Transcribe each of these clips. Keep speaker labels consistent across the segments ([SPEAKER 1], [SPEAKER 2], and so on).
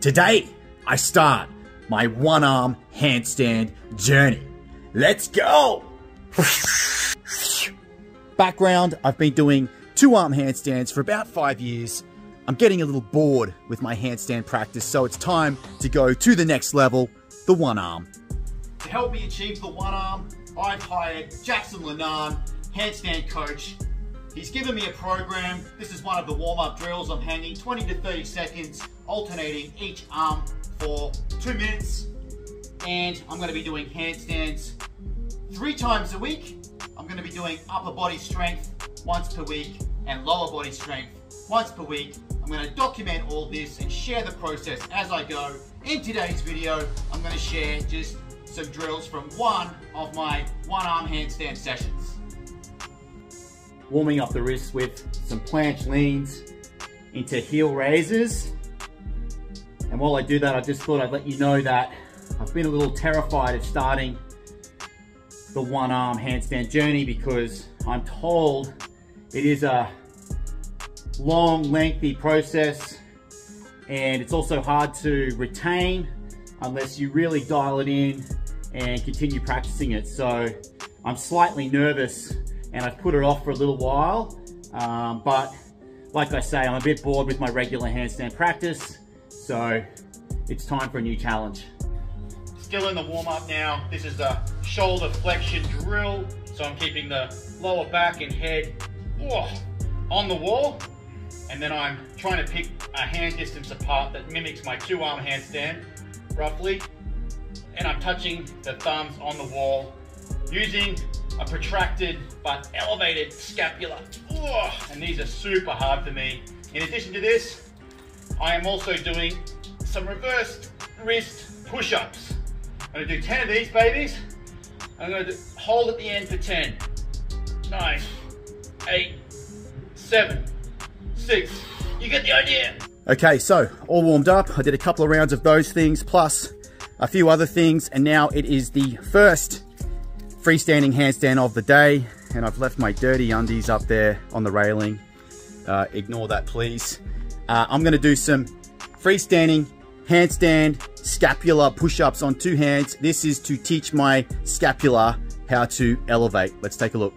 [SPEAKER 1] Today, I start my one-arm handstand journey. Let's go! Background, I've been doing two-arm handstands for about 5 years. I'm getting a little bored with my handstand practice, so it's time to go to the next level, the one arm. To help me achieve the one arm, I've hired Jackson Lennan, handstand coach. He's given me a program. This is one of the warm-up drills. I'm hanging 20 to 30 seconds, alternating each arm for 2 minutes. And I'm gonna be doing handstands 3 times a week. I'm gonna be doing upper body strength once per week and lower body strength once per week. I'm gonna document all this and share the process as I go. In today's video, I'm gonna share just some drills from one of my one-arm handstand sessions. Warming up the wrists with some planche leans into heel raises. And while I do that, I just thought I'd let you know that I've been a little terrified of starting the one-arm handstand journey because I'm told it is a long, lengthy process, and it's also hard to retain unless you really dial it in and continue practicing it. So I'm slightly nervous and I've put it off for a little while, but like I say, I'm a bit bored with my regular handstand practice, so it's time for a new challenge. Still in the warm-up now. This is a shoulder flexion drill, so I'm keeping the lower back and head on the wall, and then I'm trying to pick a hand distance apart that mimics my two-arm handstand, roughly, and I'm touching the thumbs on the wall using a protracted but elevated scapula. And these are super hard for me. In addition to this, I am also doing some reversed wrist push-ups. I'm gonna do 10 of these babies. I'm gonna hold at the end for 10. 9, 8, 7, 6. You get the idea. Okay, so all warmed up. I did a couple of rounds of those things plus a few other things, and now it is the first freestanding handstand of the day, and I've left my dirty undies up there on the railing. Ignore that, please. I'm gonna do some freestanding handstand scapular push-ups on 2 hands. This is to teach my scapula how to elevate. Let's take a look.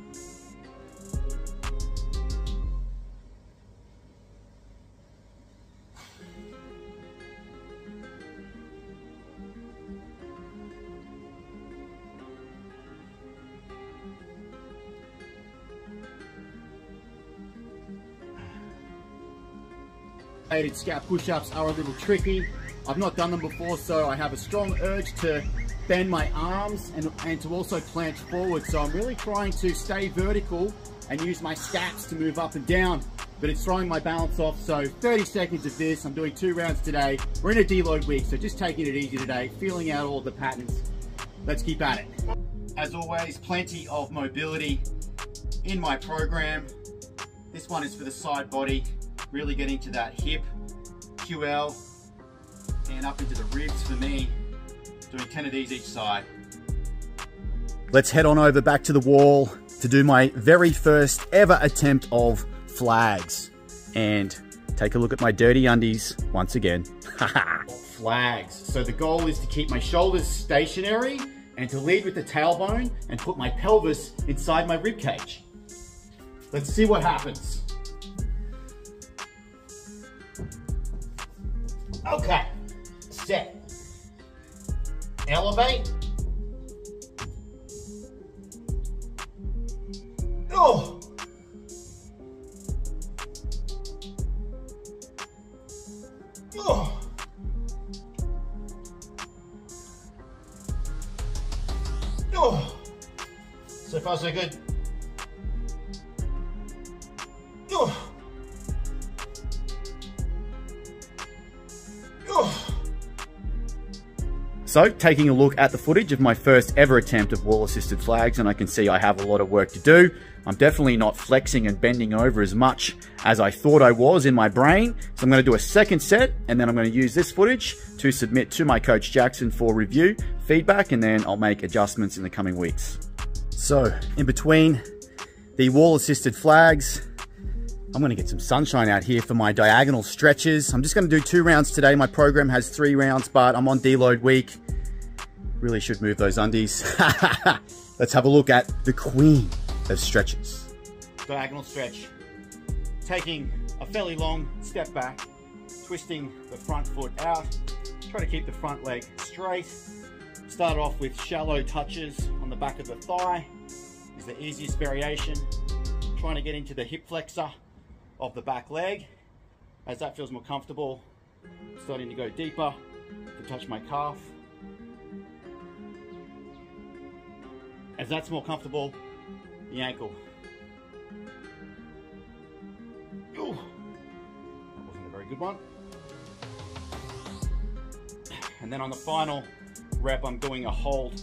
[SPEAKER 1] Scap push-ups are a little tricky. I've not done them before, so I have a strong urge to bend my arms and to also planche forward. So I'm really trying to stay vertical and use my scaps to move up and down, but it's throwing my balance off. So 30 seconds of this. I'm doing 2 rounds today. We're in a deload week, so just taking it easy today, feeling out all the patterns. Let's keep at it. As always, plenty of mobility in my program. This one is for the side body, really getting to that hip, QL, and up into the ribs for me, doing 10 of these each side. Let's head on over back to the wall to do my very first ever attempt of flags. And take a look at my dirty undies once again. Flags. So the goal is to keep my shoulders stationary and to lead with the tailbone and put my pelvis inside my rib cage. Let's see what happens. Okay, set, elevate, oh, oh, oh, so far so good, oh. So, taking a look at the footage of my first ever attempt of wall-assisted flags, and I can see I have a lot of work to do. I'm definitely not flexing and bending over as much as I thought I was in my brain. So I'm going to do a second set, and then I'm going to use this footage to submit to my coach Jackson for review, feedback, and then I'll make adjustments in the coming weeks. So, in between the wall-assisted flags, I'm gonna get some sunshine out here for my diagonal stretches. I'm just gonna do 2 rounds today. My program has 3 rounds, but I'm on deload week. Really should move those undies. Let's have a look at the queen of stretches. Diagonal stretch. Taking a fairly long step back, twisting the front foot out. Try to keep the front leg straight. Start off with shallow touches on the back of the thigh. Is the easiest variation. Trying to get into the hip flexor of the back leg. As that feels more comfortable, starting to go deeper to touch my calf. As that's more comfortable, the ankle. Ooh, that wasn't a very good one. And then on the final rep, I'm doing a hold.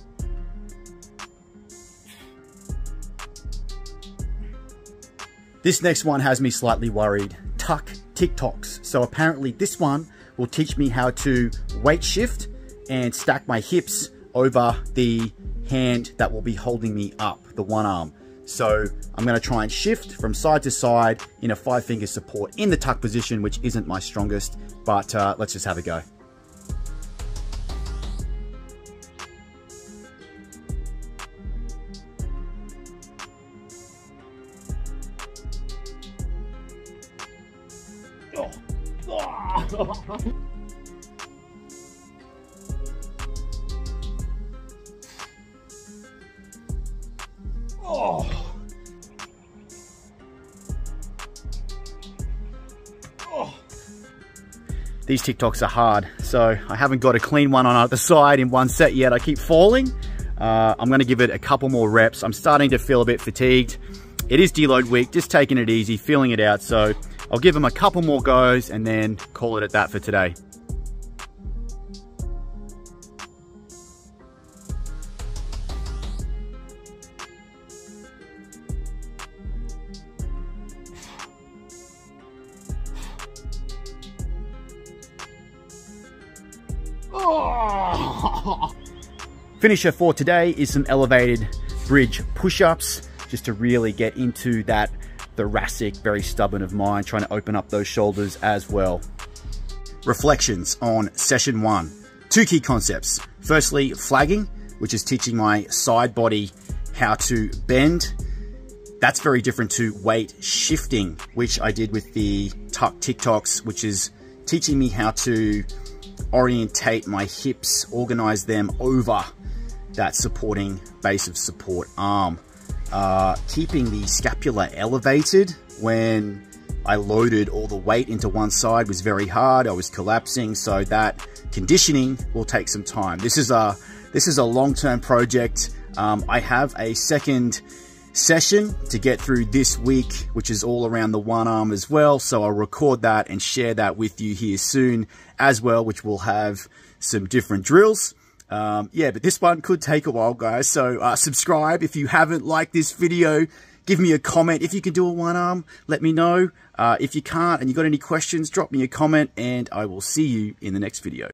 [SPEAKER 1] This next one has me slightly worried. Tuck TikToks. So apparently this one will teach me how to weight shift and stack my hips over the hand that will be holding me up, the one arm. So I'm going to try and shift from side to side in a 5-finger support in the tuck position, which isn't my strongest, but let's just have a go. Oh. Oh. These TikToks are hard, so I haven't got a clean one on either side in one set yet. I keep falling. I'm going to give it a couple more reps. I'm starting to feel a bit fatigued. It is deload week, just taking it easy, feeling it out. So I'll give them a couple more goes and then call it at that for today. Oh. Finisher for today is some elevated bridge push-ups, just to really get into that thoracic, very stubborn of mine, trying to open up those shoulders as well. Reflections on session 1. 2 key concepts. Firstly, flagging, which is teaching my side body how to bend. That's very different to weight shifting, which I did with the tuck TikToks, which is teaching me how to orientate my hips, organize them over that supporting base of support arm. Keeping the scapula elevated when I loaded all the weight into one side was very hard. I was collapsing, so that conditioning will take some time. This is a long-term project. I have a second session to get through this week, which is all around the one arm as well. So I'll record that and share that with you here soon as well, which will have some different drills. Yeah, but this one could take a while, guys. So subscribe if you haven't liked this video. Give me a comment. If you can do a one arm, let me know. If you can't and you got any questions, drop me a comment and I will see you in the next video.